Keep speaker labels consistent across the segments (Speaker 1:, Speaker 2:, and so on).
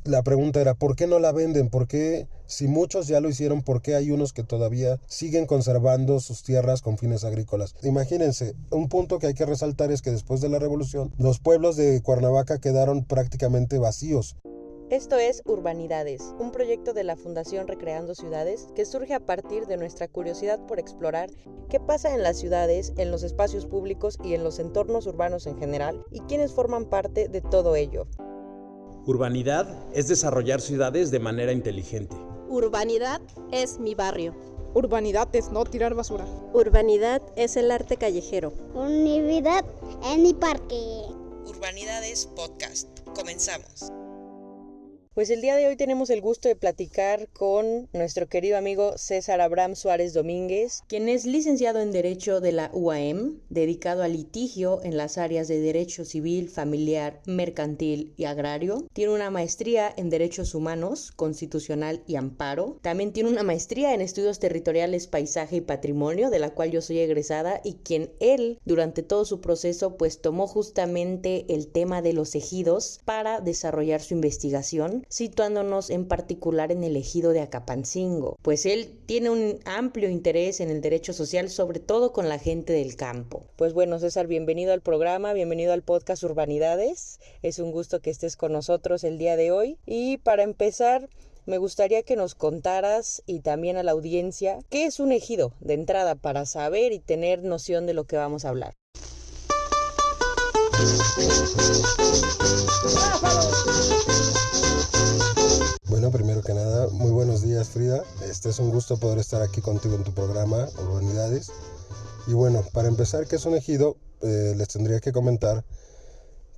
Speaker 1: la pregunta era, ¿por qué no la venden? ¿Por qué, si muchos ya lo hicieron, por qué hay unos que todavía siguen conservando sus tierras con fines agrícolas? Imagínense, un punto que hay que resaltar es que después de la revolución, los pueblos de Cuernavaca quedaron prácticamente vacíos.
Speaker 2: Esto es Urbanidades, un proyecto de la Fundación Recreando Ciudades que surge a partir de nuestra curiosidad por explorar qué pasa en las ciudades, en los espacios públicos y en los entornos urbanos en general, y quiénes forman parte de todo ello.
Speaker 3: Urbanidad es desarrollar ciudades de manera inteligente.
Speaker 4: Urbanidad es mi barrio.
Speaker 5: Urbanidad es no tirar basura.
Speaker 4: Urbanidad es el arte callejero.
Speaker 6: Urbanidad en mi parque.
Speaker 2: Urbanidades Podcast. Comenzamos. Pues el día de hoy tenemos el gusto de platicar con nuestro querido amigo César Abraham Suárez Domínguez, quien es licenciado en Derecho de la UAM, dedicado al litigio en las áreas de Derecho Civil, Familiar, Mercantil y Agrario. Tiene una maestría en Derechos Humanos, Constitucional y Amparo. También tiene una maestría en Estudios Territoriales, Paisaje y Patrimonio, de la cual yo soy egresada, y quien él, durante todo su proceso, pues tomó justamente el tema de los ejidos para desarrollar su investigación, situándonos en particular en el ejido de Acapancingo, pues él tiene un amplio interés en el derecho social, sobre todo con la gente del campo. Pues bueno, César, bienvenido al programa, bienvenido al podcast Urbanidades. Es un gusto que estés con nosotros el día de hoy. Y para empezar, me gustaría que nos contaras, y también a la audiencia, qué es un ejido de entrada para saber y tener noción de lo que vamos a hablar.
Speaker 1: Bueno, primero que nada, muy buenos días, Frida. Es un gusto poder estar aquí contigo en tu programa, Urbanidades. Y bueno, para empezar, ¿qué es un ejido? Les tendría que comentar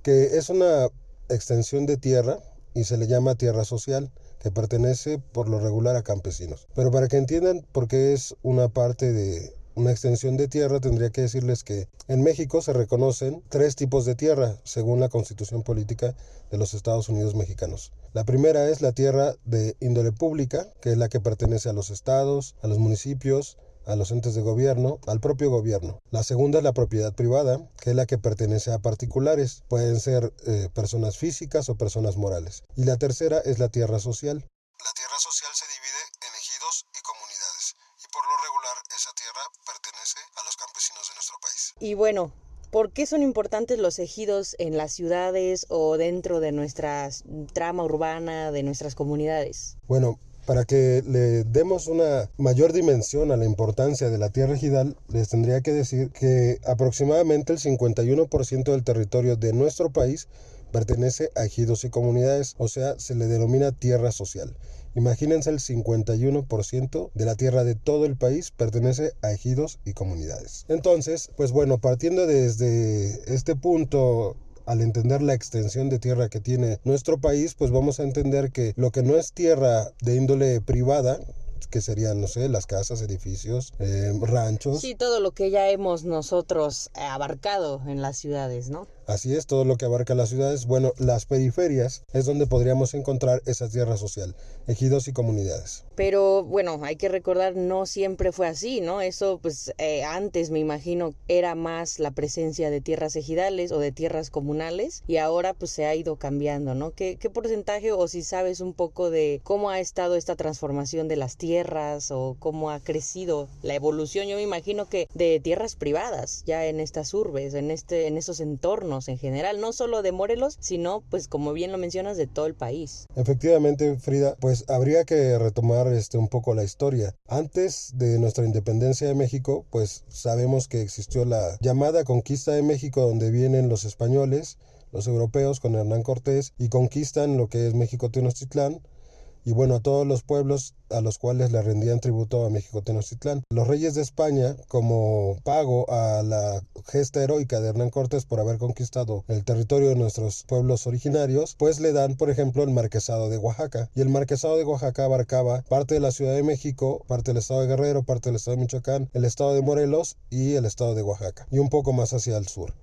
Speaker 1: que es una extensión de tierra y se le llama tierra social, que pertenece por lo regular a campesinos. Pero para que entiendan por qué es una parte de una extensión de tierra, tendría que decirles que en México se reconocen 3 tipos de tierra según la Constitución Política de los Estados Unidos mexicanos. La primera es la tierra de índole pública, que es la que pertenece a los estados, a los municipios, a los entes de gobierno, al propio gobierno. La segunda es la propiedad privada, que es la que pertenece a particulares, pueden ser personas físicas o personas morales. Y la tercera es la tierra social. La tierra social se divide en ejidos y comunidades, y por lo regular esa tierra pertenece a los campesinos de nuestro país.
Speaker 2: Y bueno, ¿por qué son importantes los ejidos en las ciudades o dentro de nuestra trama urbana, de nuestras comunidades?
Speaker 1: Bueno, para que le demos una mayor dimensión a la importancia de la tierra ejidal, les tendría que decir que aproximadamente el 51% del territorio de nuestro país pertenece a ejidos y comunidades, o sea, se le denomina tierra social. Imagínense, el 51% de la tierra de todo el país pertenece a ejidos y comunidades. Entonces, pues bueno, partiendo desde este punto, al entender la extensión de tierra que tiene nuestro país, pues vamos a entender que lo que no es tierra de índole privada, que serían, no sé, las casas, edificios, ranchos.
Speaker 2: Sí, todo lo que ya hemos nosotros abarcado en las ciudades, ¿no?
Speaker 1: Así es, todo lo que abarca las ciudades. Bueno, las periferias es donde podríamos encontrar esa tierra social, ejidos y comunidades.
Speaker 2: Pero bueno, hay que recordar, no siempre fue así, ¿no? Eso pues antes me imagino era más la presencia de tierras ejidales o de tierras comunales, y ahora pues se ha ido cambiando, ¿no? ¿Qué porcentaje, o si sabes un poco de cómo ha estado esta transformación de las tierras o cómo ha crecido la evolución? Yo me imagino que de tierras privadas ya en estas urbes, en esos entornos en general, no solo de Morelos, sino pues como bien lo mencionas, de todo el país.
Speaker 1: Efectivamente, Frida, pues habría que retomar un poco la historia. Antes de nuestra independencia de México, pues sabemos que existió la llamada conquista de México, donde vienen los españoles, los europeos con Hernán Cortés, y conquistan lo que es México Tenochtitlán, y bueno, a todos los pueblos a los cuales le rendían tributo a México Tenochtitlán. Los reyes de España, como pago a la gesta heroica de Hernán Cortés por haber conquistado el territorio de nuestros pueblos originarios, pues le dan, por ejemplo, el marquesado de Oaxaca. Y el marquesado de Oaxaca abarcaba parte de la Ciudad de México, parte del estado de Guerrero, parte del estado de Michoacán, el estado de Morelos y el estado de Oaxaca, y un poco más hacia el sur.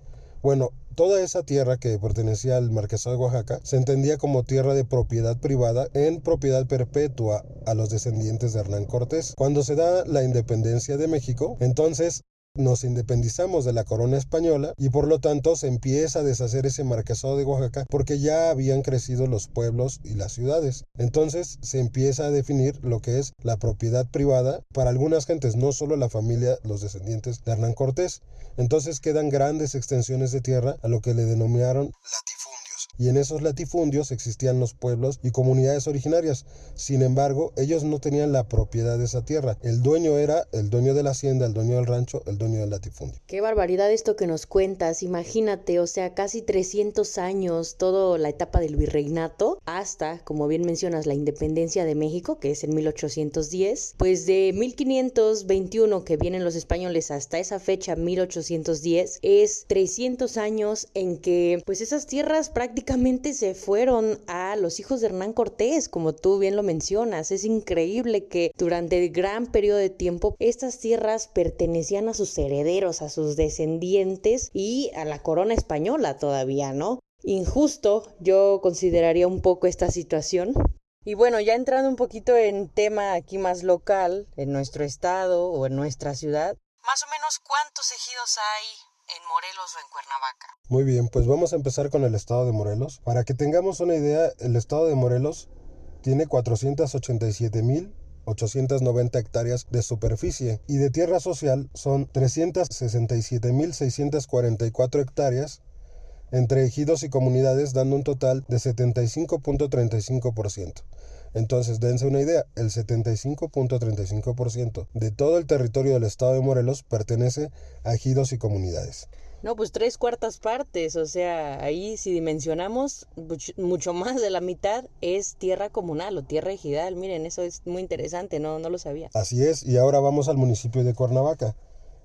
Speaker 1: Bueno, toda esa tierra que pertenecía al marquesado de Oaxaca se entendía como tierra de propiedad privada en propiedad perpetua a los descendientes de Hernán Cortés. Cuando se da la independencia de México, entonces nos independizamos de la corona española y por lo tanto se empieza a deshacer ese marquesado de Oaxaca porque ya habían crecido los pueblos y las ciudades. Entonces se empieza a definir lo que es la propiedad privada para algunas gentes, no solo la familia, los descendientes de Hernán Cortés. Entonces quedan grandes extensiones de tierra a lo que le denominaron latifundios. Y en esos latifundios existían los pueblos y comunidades originarias. Sin embargo, ellos no tenían la propiedad de esa tierra. El dueño era el dueño de la hacienda, el dueño del rancho, el dueño del latifundio.
Speaker 2: Qué barbaridad esto que nos cuentas. Imagínate, o sea, casi 300 años, toda la etapa del virreinato, hasta, como bien mencionas, la independencia de México, que es en 1810. Pues de 1521 que vienen los españoles hasta esa fecha, 1810, es 300 años en que pues esas tierras prácticamente se fueron a los hijos de Hernán Cortés, como tú bien lo mencionas. Es increíble que durante el gran periodo de tiempo estas tierras pertenecían a sus herederos, a sus descendientes y a la corona española todavía, ¿no? Injusto, yo consideraría un poco esta situación. Y bueno, ya entrando un poquito en tema aquí más local, en nuestro estado o en nuestra ciudad, más o menos ¿cuántos ejidos hay en Morelos o en Cuernavaca?
Speaker 1: Muy bien, pues vamos a empezar con el estado de Morelos. Para que tengamos una idea, el estado de Morelos tiene 487,890 hectáreas de superficie y de tierra social son 367,644 hectáreas entre ejidos y comunidades, dando un total de 75.35%. Entonces, dense una idea, el 75.35% de todo el territorio del estado de Morelos pertenece a ejidos y comunidades.
Speaker 2: No, pues 3/4 partes, o sea, ahí si dimensionamos, mucho más de la mitad es tierra comunal o tierra ejidal. Miren, eso es muy interesante, no lo sabía.
Speaker 1: Así es, y ahora vamos al municipio de Cuernavaca.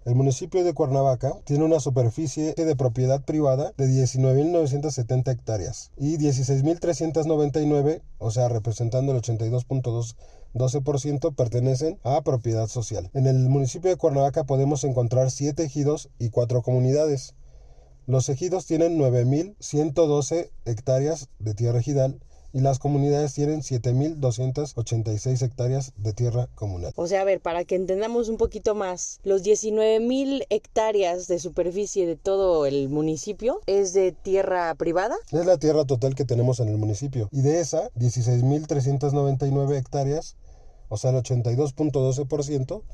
Speaker 1: El municipio de Cuernavaca tiene una superficie de propiedad privada de 19,970 hectáreas y 16,399, o sea, representando el 82.12%, pertenecen a propiedad social. En el municipio de Cuernavaca podemos encontrar 7 ejidos y 4 comunidades. Los ejidos tienen 9,112 hectáreas de tierra ejidal y las comunidades tienen 7,286 hectáreas de tierra comunal.
Speaker 2: O sea, a ver, para que entendamos un poquito más, los 19,000 hectáreas de superficie de todo el municipio es de tierra privada.
Speaker 1: Es la tierra total que tenemos en el municipio y de esa, 16,399 hectáreas, o sea, el 82.12%,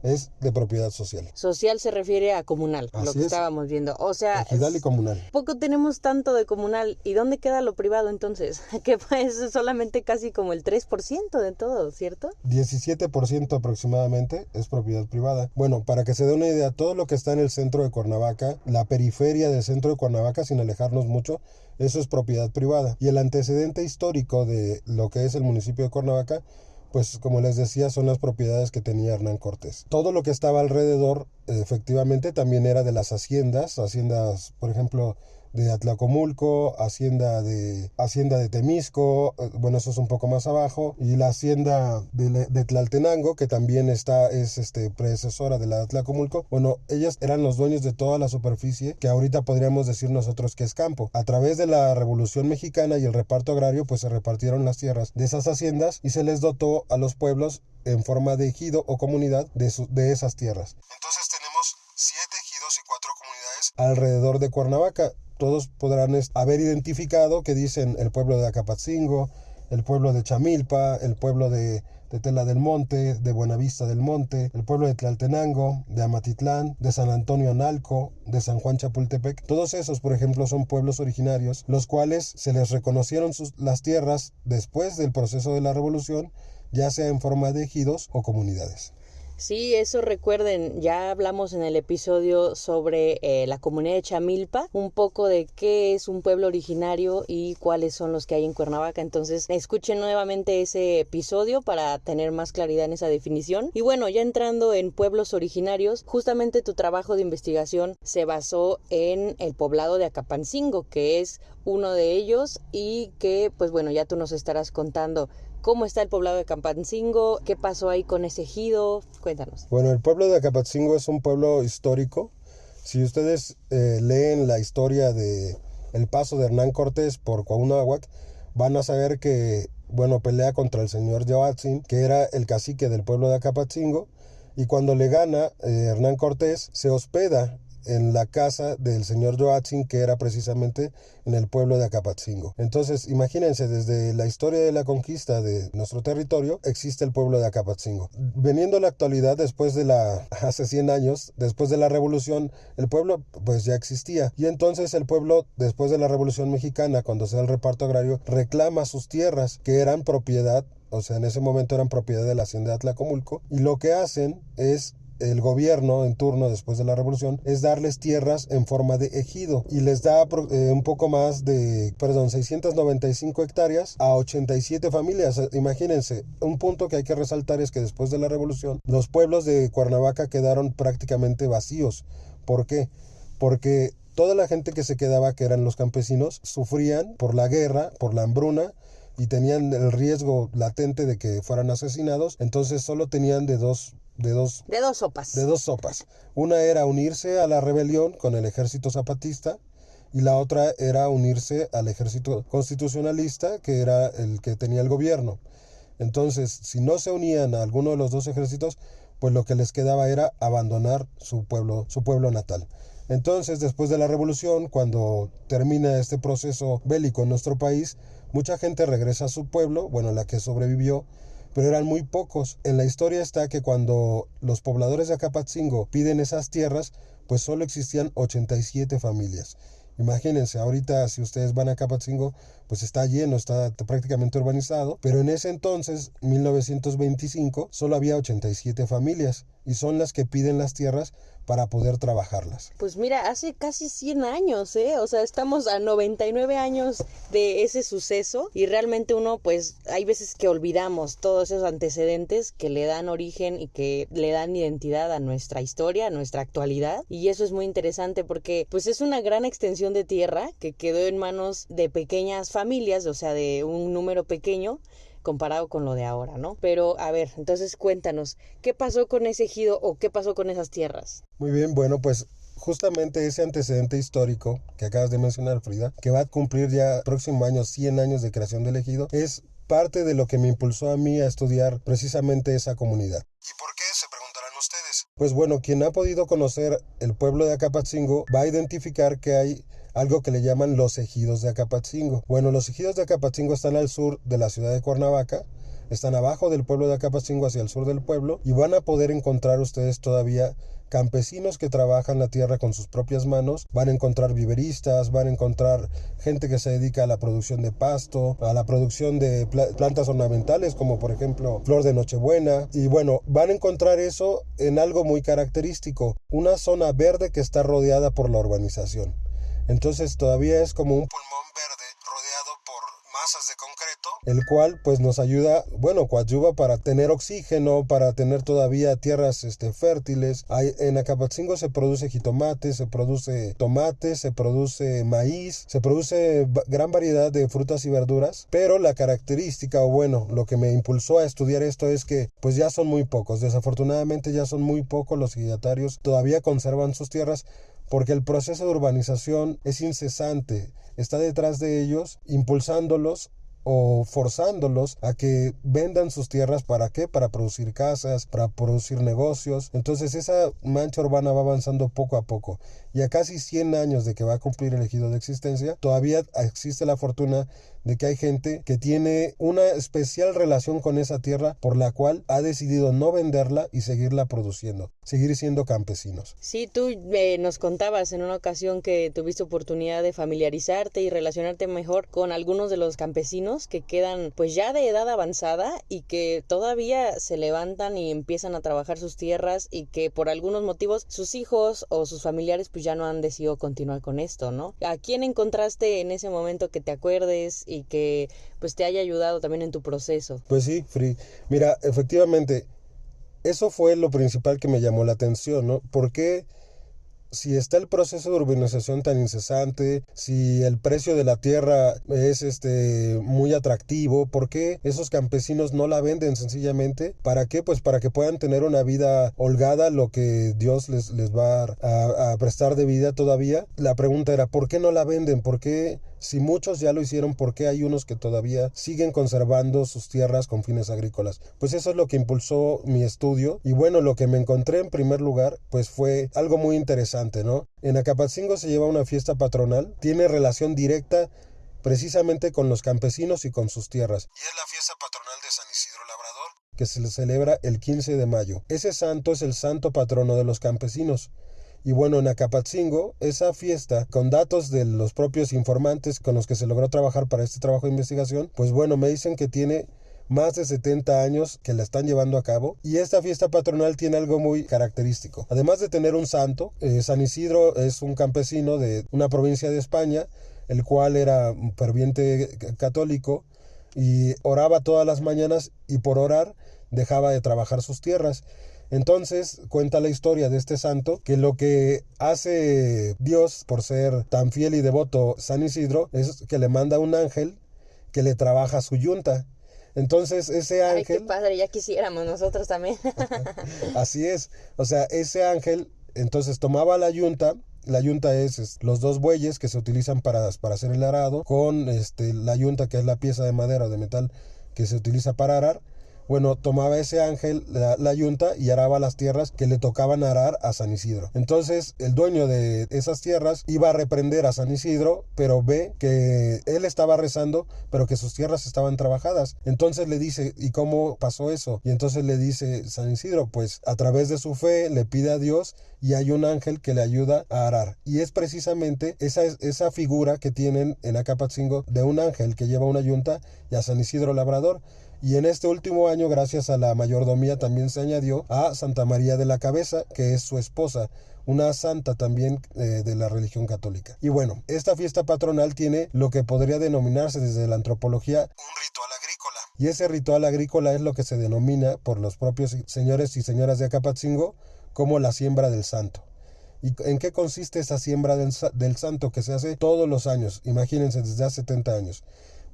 Speaker 1: es de propiedad social.
Speaker 2: Social se refiere a comunal,
Speaker 1: Así
Speaker 2: lo que
Speaker 1: es.
Speaker 2: estábamos viendo. O sea,
Speaker 1: Ejidal y comunal.
Speaker 2: poco tenemos tanto de comunal. ¿Y dónde queda lo privado entonces? Que pues es solamente casi como el 3% de todo, ¿cierto?
Speaker 1: 17% aproximadamente es propiedad privada. Bueno, para que se dé una idea, todo lo que está en el centro de Cuernavaca, la periferia del centro de Cuernavaca, sin alejarnos mucho, eso es propiedad privada. Y el antecedente histórico de lo que es el municipio de Cuernavaca, pues como les decía, son las propiedades que tenía Hernán Cortés. Todo lo que estaba alrededor, efectivamente, también era de las haciendas, por ejemplo, de Atlacomulco, hacienda de Temisco, bueno, eso es un poco más abajo, y la hacienda de Tlaltenango, que también es predecesora de la de Atlacomulco. Bueno, ellas eran los dueños de toda la superficie que ahorita podríamos decir nosotros que es campo. A través de la Revolución Mexicana y el reparto agrario, pues se repartieron las tierras de esas haciendas y se les dotó a los pueblos en forma de ejido o comunidad de esas tierras. Entonces tenemos 7 ejidos y 4 comunidades alrededor de Cuernavaca. Todos podrán haber identificado que dicen el pueblo de Acapatzingo, el pueblo de Chamilpa, el pueblo de Tela del Monte, de Buenavista del Monte, el pueblo de Tlaltenango, de Amatitlán, de San Antonio Analco, de San Juan Chapultepec. Todos esos, por ejemplo, son pueblos originarios, los cuales se les reconocieron las tierras después del proceso de la Revolución, ya sea en forma de ejidos o comunidades.
Speaker 2: Sí, eso recuerden, ya hablamos en el episodio sobre la comunidad de Chamilpa, un poco de qué es un pueblo originario y cuáles son los que hay en Cuernavaca. Entonces, escuchen nuevamente ese episodio para tener más claridad en esa definición. Y bueno, ya entrando en pueblos originarios, justamente tu trabajo de investigación se basó en el poblado de Acapancingo, que es uno de ellos y que, pues bueno, ya tú nos estarás contando cómo está el poblado de Acapancingo, qué pasó ahí con ese ejido. Cuéntanos.
Speaker 1: Bueno, el pueblo de Acapatzingo es un pueblo histórico. Si ustedes leen la historia de el paso de Hernán Cortés por Cuauhnáhuac, van a saber que, bueno, pelea contra el señor Yahuatzin, que era el cacique del pueblo de Acapatzingo, y cuando le gana Hernán Cortés se hospeda en la casa del señor Joachim, que era precisamente en el pueblo de Acapatzingo. Entonces, imagínense, desde la historia de la conquista de nuestro territorio, existe el pueblo de Acapatzingo. Veniendo a la actualidad, hace 100 años, después de la Revolución, el pueblo pues ya existía. Y entonces el pueblo, después de la Revolución Mexicana, cuando se da el reparto agrario, reclama sus tierras, que eran propiedad, o sea, en ese momento eran propiedad de la hacienda de Atlacomulco, y lo que hacen es el gobierno en turno después de la revolución es darles tierras en forma de ejido y les da un poco más de, 695 hectáreas a 87 familias. Imagínense, un punto que hay que resaltar es que después de la revolución los pueblos de Cuernavaca quedaron prácticamente vacíos. ¿Por qué? Porque toda la gente que se quedaba, que eran los campesinos, sufrían por la guerra, por la hambruna, y tenían el riesgo latente de que fueran asesinados. Entonces solo tenían de dos sopas. Una era unirse a la rebelión con el ejército zapatista y la otra era unirse al ejército constitucionalista, que era el que tenía el gobierno. Entonces, si no se unían a alguno de los dos ejércitos, pues lo que les quedaba era abandonar su pueblo natal. Entonces, después de la revolución, cuando termina este proceso bélico en nuestro país, mucha gente regresa a su pueblo, bueno, la que sobrevivió, pero eran muy pocos. En la historia está que cuando los pobladores de Acapatzingo piden esas tierras, pues solo existían 87 familias. Imagínense, ahorita si ustedes van a Acapatzingo, pues está lleno, está prácticamente urbanizado, pero en ese entonces, 1925, solo había 87 familias y son las que piden las tierras para poder trabajarlas.
Speaker 2: Pues mira, hace casi 100 años, o sea, estamos a 99 años de ese suceso y realmente uno, pues, hay veces que olvidamos todos esos antecedentes que le dan origen y que le dan identidad a nuestra historia, a nuestra actualidad, y eso es muy interesante porque, pues, es una gran extensión de tierra que quedó en manos de pequeñas familias, o sea, de un número pequeño, comparado con lo de ahora, ¿no? Pero, a ver, entonces cuéntanos, ¿qué pasó con ese ejido o qué pasó con esas tierras?
Speaker 1: Muy bien, bueno, pues justamente ese antecedente histórico que acabas de mencionar, Frida, que va a cumplir ya próximo año 100 años de creación del ejido, es parte de lo que me impulsó a mí a estudiar precisamente esa comunidad. ¿Y por qué? Se preguntarán ustedes. Pues bueno, quien ha podido conocer el pueblo de Acapatzingo va a identificar que hay algo que le llaman los ejidos de Acapatzingo. Bueno, los ejidos de Acapatzingo están al sur de la ciudad de Cuernavaca, están abajo del pueblo de Acapatzingo, hacia el sur del pueblo, y van a poder encontrar ustedes todavía campesinos que trabajan la tierra con sus propias manos, van a encontrar viveristas, van a encontrar gente que se dedica a la producción de pasto, a la producción de plantas ornamentales, como por ejemplo flor de Nochebuena, y bueno, van a encontrar eso en algo muy característico, una zona verde que está rodeada por la urbanización. Entonces todavía es como un pulmón verde rodeado por masas de concreto, el cual pues nos ayuda, coadyuva para tener oxígeno, para tener todavía tierras fértiles. En Acapatzingo se produce jitomate, se produce tomate, se produce maíz, se produce gran variedad de frutas y verduras, pero la característica, lo que me impulsó a estudiar esto es que pues ya son muy pocos, desafortunadamente ya son muy pocos los ejidatarios, todavía conservan sus tierras, porque el proceso de urbanización es incesante, está detrás de ellos, impulsándolos o forzándolos a que vendan sus tierras. ¿Para qué? Para producir casas, para producir negocios. Entonces esa mancha urbana va avanzando poco a poco. Y a casi 100 años de que va a cumplir el ejido de existencia, todavía existe la fortuna de que hay gente que tiene una especial relación con esa tierra, por la cual ha decidido no venderla y seguirla produciendo, seguir siendo campesinos.
Speaker 2: Sí, tú nos contabas en una ocasión que tuviste oportunidad de familiarizarte y relacionarte mejor con algunos de los campesinos que quedan pues ya de edad avanzada y que todavía se levantan y empiezan a trabajar sus tierras y que por algunos motivos sus hijos o sus familiares pues ya no han decidido continuar con esto, ¿no? ¿A quién encontraste en ese momento que te acuerdes y que pues te haya ayudado también en tu proceso?
Speaker 1: Pues sí, Free. Mira, efectivamente, eso fue lo principal que me llamó la atención, ¿no? Porque si está el proceso de urbanización tan incesante, si el precio de la tierra es muy atractivo, ¿por qué esos campesinos no la venden sencillamente? ¿Para qué? Pues para que puedan tener una vida holgada, lo que Dios les va a prestar de vida todavía. La pregunta era, ¿por qué no la venden? ¿Por qué Si muchos ya lo hicieron, ¿por qué hay unos que todavía siguen conservando sus tierras con fines agrícolas? Pues eso es lo que impulsó mi estudio. Y bueno, lo que me encontré en primer lugar, pues fue algo muy interesante, ¿no? En Acapatzingo se lleva una fiesta patronal, tiene relación directa precisamente con los campesinos y con sus tierras. Y es la fiesta patronal de San Isidro Labrador, que se le celebra el 15 de mayo. Ese santo es el santo patrono de los campesinos. Y bueno, en Acapatzingo, esa fiesta, con datos de los propios informantes con los que se logró trabajar para este trabajo de investigación, pues bueno, me dicen que tiene más de 70 años que la están llevando a cabo, y esta fiesta patronal tiene algo muy característico. Además de tener un santo, San Isidro es un campesino de una provincia de España, el cual era un ferviente católico y oraba todas las mañanas, y por orar dejaba de trabajar sus tierras. Entonces cuenta la historia de este santo que lo que hace Dios por ser tan fiel y devoto San Isidro es que le manda un ángel que le trabaja su yunta. Entonces ese ángel...
Speaker 2: Ay, qué padre, ya quisiéramos nosotros también.
Speaker 1: Así es, o sea, ese ángel entonces tomaba la yunta. La yunta es los dos bueyes que se utilizan para hacer el arado, con la yunta, que es la pieza de madera o de metal que se utiliza para arar. Bueno, tomaba ese ángel la yunta y araba las tierras que le tocaban arar a San Isidro. Entonces el dueño de esas tierras iba a reprender a San Isidro, pero ve que él estaba rezando, pero que sus tierras estaban trabajadas. Entonces le dice, ¿y cómo pasó eso? Y entonces le dice San Isidro, pues a través de su fe le pide a Dios, y hay un ángel que le ayuda a arar. Y es precisamente esa figura que tienen en Acapatzingo de un ángel que lleva una yunta y a San Isidro Labrador. Y en este último año, gracias a la mayordomía, también se añadió a Santa María de la Cabeza, que es su esposa, una santa también de la religión católica. Y bueno, esta fiesta patronal tiene lo que podría denominarse desde la antropología un ritual agrícola. Y ese ritual agrícola es lo que se denomina por los propios señores y señoras de Acapatzingo como la siembra del santo. ¿Y en qué consiste esa siembra del santo que se hace todos los años? Imagínense, desde hace 70 años.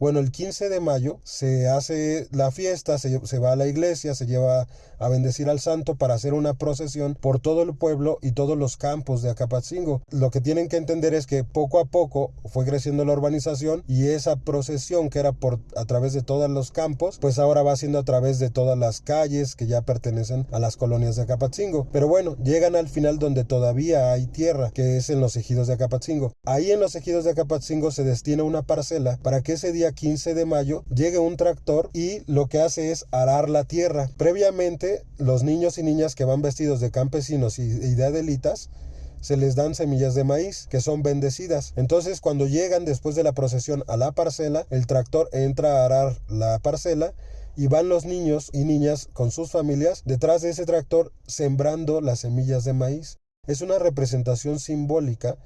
Speaker 1: Bueno, el 15 de mayo se hace la fiesta, se va a la iglesia, se lleva a bendecir al santo para hacer una procesión por todo el pueblo y todos los campos de Acapatzingo. Lo que tienen que entender es que poco a poco fue creciendo la urbanización, y esa procesión que era a través de todos los campos, pues ahora va siendo a través de todas las calles que ya pertenecen a las colonias de Acapatzingo. Pero bueno, llegan al final donde todavía hay tierra, que es en los ejidos de Acapatzingo. Ahí en los ejidos de Acapatzingo se destina una parcela para que ese día 15 de mayo llegue un tractor y lo que hace es arar la tierra. Previamente, los niños y niñas que van vestidos de campesinos y de adelitas, se les dan semillas de maíz que son bendecidas. Entonces, cuando llegan después de la procesión a la parcela, el tractor entra a arar la parcela y van los niños y niñas con sus familias detrás de ese tractor sembrando las semillas de maíz. Es una representación simbólica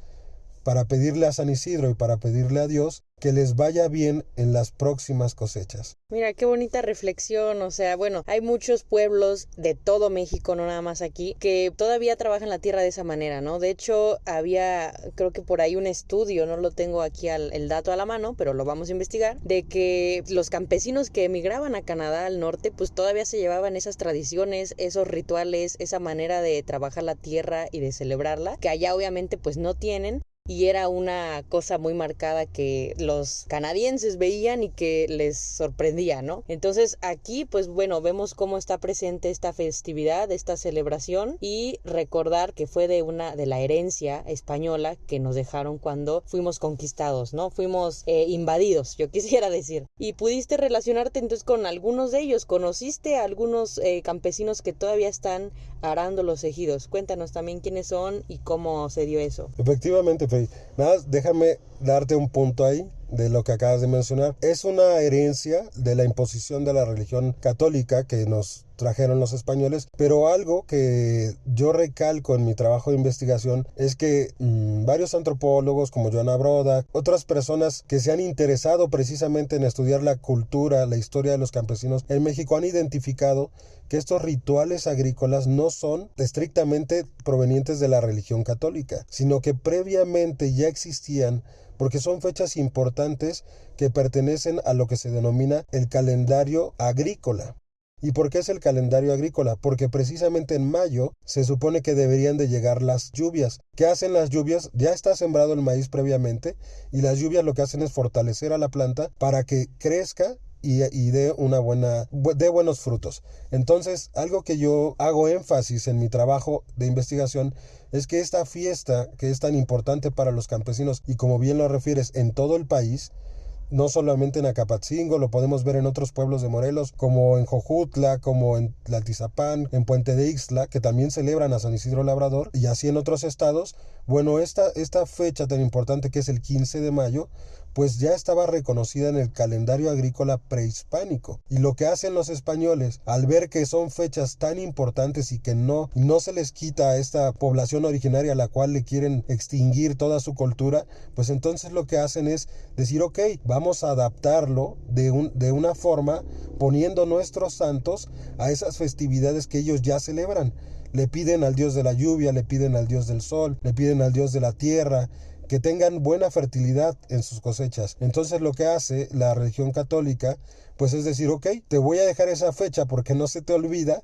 Speaker 1: para pedirle a San Isidro y para pedirle a Dios que les vaya bien en las próximas cosechas.
Speaker 2: Mira, qué bonita reflexión. O sea, bueno, hay muchos pueblos de todo México, no nada más aquí, que todavía trabajan la tierra de esa manera, ¿no? De hecho, había, creo que por ahí un estudio, no lo tengo aquí el dato a la mano, pero lo vamos a investigar, de que los campesinos que emigraban a Canadá al norte, pues todavía se llevaban esas tradiciones, esos rituales, esa manera de trabajar la tierra y de celebrarla, que allá obviamente pues no tienen. Y era una cosa muy marcada que los canadienses veían y que les sorprendía, ¿no? Entonces aquí, pues bueno, vemos cómo está presente esta festividad, esta celebración, y recordar que fue de la herencia española que nos dejaron cuando fuimos conquistados, ¿no? Fuimos invadidos, yo quisiera decir. Y pudiste relacionarte entonces con algunos de ellos, conociste a algunos campesinos que todavía están arando los ejidos. Cuéntanos también quiénes son y cómo se dio eso.
Speaker 1: Efectivamente, nada, déjame darte un punto ahí de lo que acabas de mencionar. Es una herencia de la imposición de la religión católica que nos trajeron los españoles, pero algo que yo recalco en mi trabajo de investigación es que varios antropólogos como Joana Broda, otras personas que se han interesado precisamente en estudiar la cultura, la historia de los campesinos en México, han identificado que estos rituales agrícolas no son estrictamente provenientes de la religión católica, sino que previamente ya existían, porque son fechas importantes que pertenecen a lo que se denomina el calendario agrícola. ¿Y por qué es el calendario agrícola? Porque precisamente en mayo se supone que deberían de llegar las lluvias. ¿Qué hacen las lluvias? Ya está sembrado el maíz previamente y las lluvias lo que hacen es fortalecer a la planta para que crezca y dé buenos frutos. Entonces, algo que yo hago énfasis en mi trabajo de investigación es que esta fiesta, que es tan importante para los campesinos y como bien lo refieres, en todo el país, no solamente en Acapatzingo, lo podemos ver en otros pueblos de Morelos, como en Jojutla, como en Tlaltizapán, en Puente de Ixtla, que también celebran a San Isidro Labrador, y así en otros estados. Bueno, esta fecha tan importante que es el 15 de mayo, pues ya estaba reconocida en el calendario agrícola prehispánico. Y lo que hacen los españoles, al ver que son fechas tan importantes y que no se les quita a esta población originaria a la cual le quieren extinguir toda su cultura, pues entonces lo que hacen es decir, ok, vamos a adaptarlo de una forma poniendo nuestros santos a esas festividades que ellos ya celebran. Le piden al dios de la lluvia, le piden al dios del sol, le piden al dios de la tierra, que tengan buena fertilidad en sus cosechas. Entonces lo que hace la religión católica, pues es decir, ok, te voy a dejar esa fecha porque no se te olvida,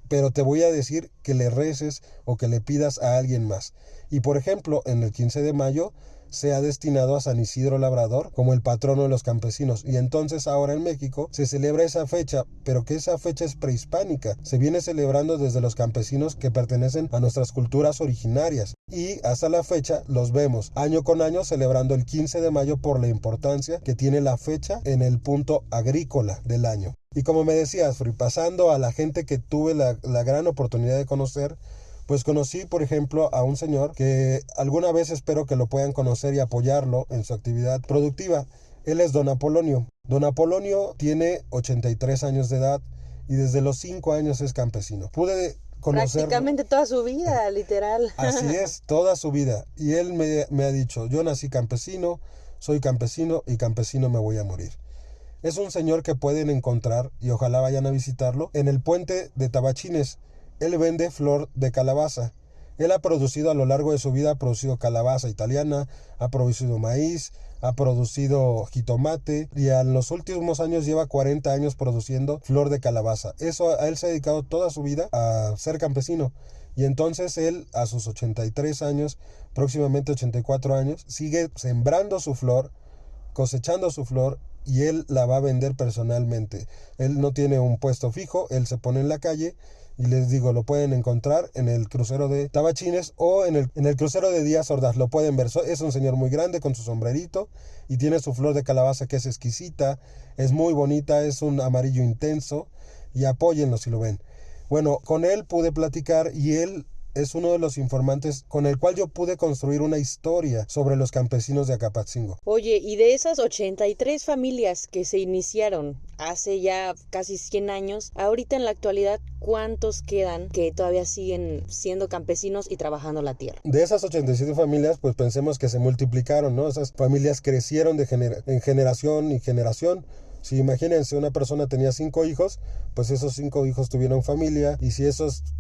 Speaker 1: pero te voy a decir que le reces o que le pidas a alguien más. Y por ejemplo, en el 15 de mayo se ha destinado a San Isidro Labrador como el patrono de los campesinos. Y entonces ahora en México se celebra esa fecha, pero que esa fecha es prehispánica. Se viene celebrando desde los campesinos que pertenecen a nuestras culturas originarias. Y hasta la fecha los vemos año con año celebrando el 15 de mayo por la importancia que tiene la fecha en el punto agrícola del año. Y como me decías, Fri, pasando a la gente que tuve la gran oportunidad de conocer, pues conocí, por ejemplo, a un señor que alguna vez espero que lo puedan conocer y apoyarlo en su actividad productiva. Él es don Apolonio. Don Apolonio tiene 83 años de edad y desde los 5 años es campesino. Pude conocerlo.
Speaker 2: Prácticamente toda su vida, literal.
Speaker 1: Así es, toda su vida. Y él me ha dicho, yo nací campesino, soy campesino y campesino me voy a morir. Es un señor que pueden encontrar, y ojalá vayan a visitarlo, en el puente de Tabachines. Él vende flor de calabaza. Él ha producido a lo largo de su vida, ha producido calabaza italiana, ha producido maíz, ha producido jitomate y en los últimos años lleva 40 años produciendo flor de calabaza. A él se ha dedicado toda su vida a ser campesino. Y entonces él, a sus 83 años, próximamente 84 años, sigue sembrando su flor, cosechando su flor, y él la va a vender personalmente. Él no tiene un puesto fijo, él se pone en la calle. Y les digo, lo pueden encontrar en el crucero de Tabachines o en el crucero de Díaz Ordaz. Lo pueden ver. Es un señor muy grande con su sombrerito y tiene su flor de calabaza que es exquisita, es muy bonita, es un amarillo intenso y apóyenlo si lo ven. Bueno, con él pude platicar y él es uno de los informantes con el cual yo pude construir una historia sobre los campesinos de Acapatzingo.
Speaker 2: Oye, y de esas 83 familias que se iniciaron hace ya casi 100 años, ahorita en la actualidad, ¿cuántos quedan que todavía siguen siendo campesinos y trabajando la tierra?
Speaker 1: De esas 87 familias, pues pensemos que se multiplicaron, ¿no? Esas familias crecieron en generación y generación. Si imagínense, una persona tenía 5 hijos, pues esos 5 hijos tuvieron familia, y si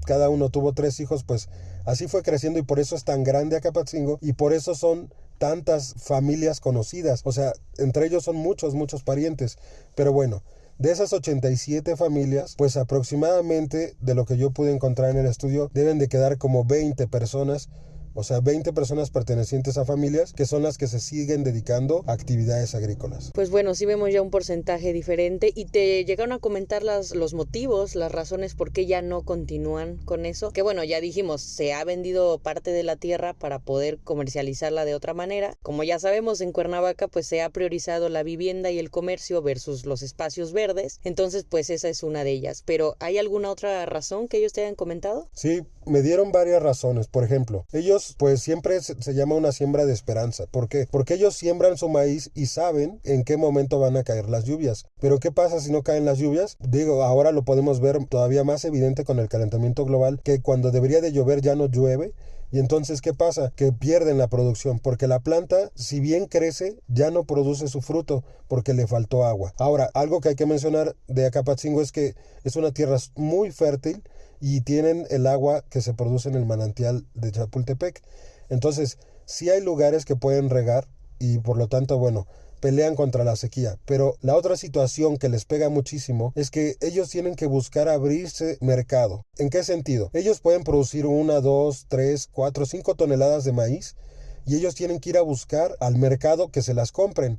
Speaker 1: cada uno tuvo 3 hijos, pues así fue creciendo, y por eso es tan grande Acapatzingo, y por eso son tantas familias conocidas. O sea, entre ellos son muchos parientes. Pero bueno, de esas 87 familias, pues aproximadamente, de lo que yo pude encontrar en el estudio, deben de quedar como 20 personas. O sea, 20 personas pertenecientes a familias que son las que se siguen dedicando a actividades agrícolas.
Speaker 2: Pues bueno, sí vemos ya un porcentaje diferente. ¿Y te llegaron a comentar los motivos, las razones por qué ya no continúan con eso? Que bueno, ya dijimos, se ha vendido parte de la tierra para poder comercializarla de otra manera. Como ya sabemos, en Cuernavaca pues se ha priorizado la vivienda y el comercio versus los espacios verdes. Entonces pues esa es una de ellas. Pero ¿hay alguna otra razón que ellos te hayan comentado?
Speaker 1: Sí, me dieron varias razones. Por ejemplo, ellos pues siempre se llama una siembra de esperanza. ¿Por qué? Porque ellos siembran su maíz y saben en qué momento van a caer las lluvias. Pero ¿qué pasa si no caen las lluvias? Digo, ahora lo podemos ver todavía más evidente con el calentamiento global, que cuando debería de llover ya no llueve. Y entonces, ¿qué pasa? Que pierden la producción, porque la planta, si bien crece, ya no produce su fruto, porque le faltó agua. Ahora, algo que hay que mencionar de Acapatzingo es que es una tierra muy fértil y tienen el agua que se produce en el manantial de Chapultepec. Entonces, sí hay lugares que pueden regar y por lo tanto, bueno, pelean contra la sequía. Pero la otra situación que les pega muchísimo es que ellos tienen que buscar abrirse mercado. ¿En qué sentido? Ellos pueden producir 1, 2, 3, 4, 5 toneladas de maíz y ellos tienen que ir a buscar al mercado que se las compren.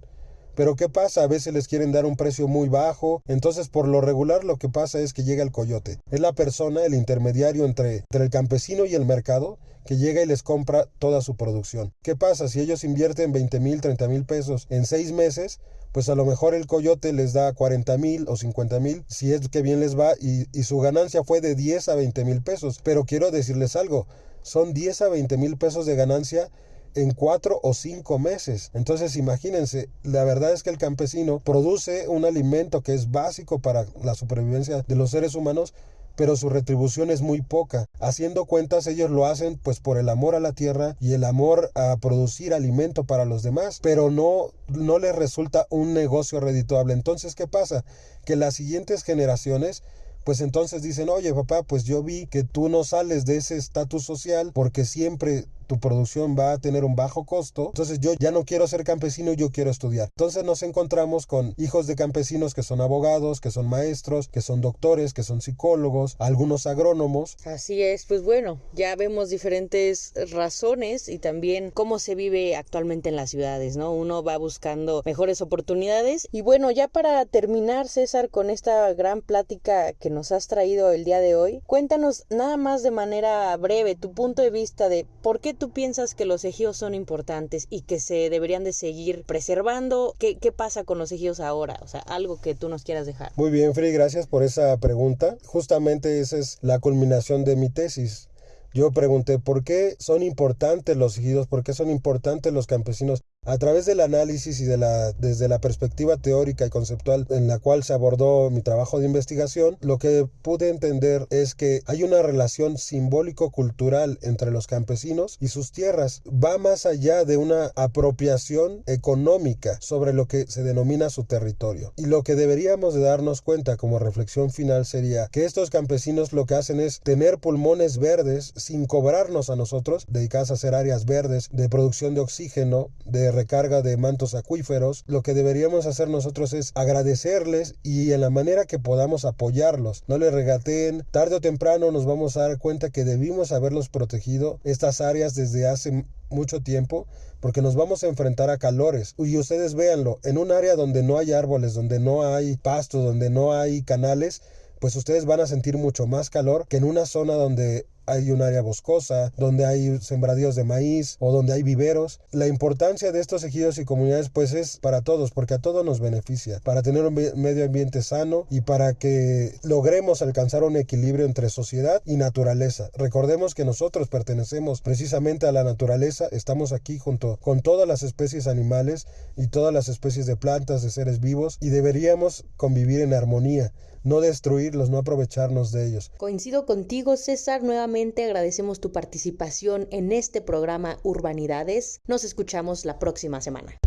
Speaker 1: Pero ¿qué pasa? A veces les quieren dar un precio muy bajo, entonces por lo regular lo que pasa es que llega el coyote. Es la persona, el intermediario entre el campesino y el mercado, que llega y les compra toda su producción. ¿Qué pasa? Si ellos invierten 20,000, 30,000 pesos en 6 meses, pues a lo mejor el coyote les da 40,000 o 50,000, si es que bien les va, y su ganancia fue de 10 a 20,000 pesos. Pero quiero decirles algo, son 10 a 20,000 pesos de ganancia en 4 o 5 meses. Entonces imagínense, la verdad es que el campesino produce un alimento que es básico para la supervivencia de los seres humanos, pero su retribución es muy poca. Haciendo cuentas, ellos lo hacen pues por el amor a la tierra y el amor a producir alimento para los demás, pero no les resulta un negocio redituable. Entonces, ¿qué pasa? Que las siguientes generaciones pues entonces dicen, oye papá, pues yo vi que tú no sales de ese estatus social porque siempre tu producción va a tener un bajo costo, entonces yo ya no quiero ser campesino, yo quiero estudiar. Entonces nos encontramos con hijos de campesinos que son abogados, que son maestros, que son doctores, que son psicólogos, algunos agrónomos.
Speaker 2: Así es, pues bueno, ya vemos diferentes razones y también cómo se vive actualmente en las ciudades, ¿no? Uno va buscando mejores oportunidades. Y bueno, ya para terminar, César, con esta gran plática que nos has traído el día de hoy, cuéntanos nada más de manera breve tu punto de vista de por qué tú piensas que los ejidos son importantes y que se deberían de seguir preservando. ¿Qué pasa con los ejidos ahora? O sea, algo que tú nos quieras dejar.
Speaker 1: Muy bien, Fri, gracias por esa pregunta. Justamente esa es la culminación de mi tesis. Yo pregunté por qué son importantes los ejidos, por qué son importantes los campesinos. A través del análisis y desde la perspectiva teórica y conceptual en la cual se abordó mi trabajo de investigación, lo que pude entender es que hay una relación simbólico-cultural entre los campesinos y sus tierras. Va más allá de una apropiación económica sobre lo que se denomina su territorio. Y lo que deberíamos de darnos cuenta como reflexión final sería que estos campesinos lo que hacen es tener pulmones verdes sin cobrarnos a nosotros, dedicadas a hacer áreas verdes de producción de oxígeno, de recarga de mantos acuíferos. Lo que deberíamos hacer nosotros es agradecerles y en la manera que podamos apoyarlos. No les regateen. Tarde o temprano nos vamos a dar cuenta que debimos haberlos protegido estas áreas desde hace mucho tiempo, porque nos vamos a enfrentar a calores. Y ustedes véanlo, en un área donde no hay árboles, donde no hay pasto, donde no hay canales, pues ustedes van a sentir mucho más calor que en una zona donde hay un área boscosa, donde hay sembradíos de maíz o donde hay viveros. La importancia de estos ejidos y comunidades pues es para todos, porque a todos nos beneficia, para tener un medio ambiente sano y para que logremos alcanzar un equilibrio entre sociedad y naturaleza. Recordemos que nosotros pertenecemos precisamente a la naturaleza, estamos aquí junto con todas las especies animales y todas las especies de plantas, de seres vivos, y deberíamos convivir en armonía, no destruirlos, no aprovecharnos de ellos.
Speaker 2: Coincido contigo, César. Nuevamente agradecemos tu participación en este programa Urbanidades. Nos escuchamos la próxima semana.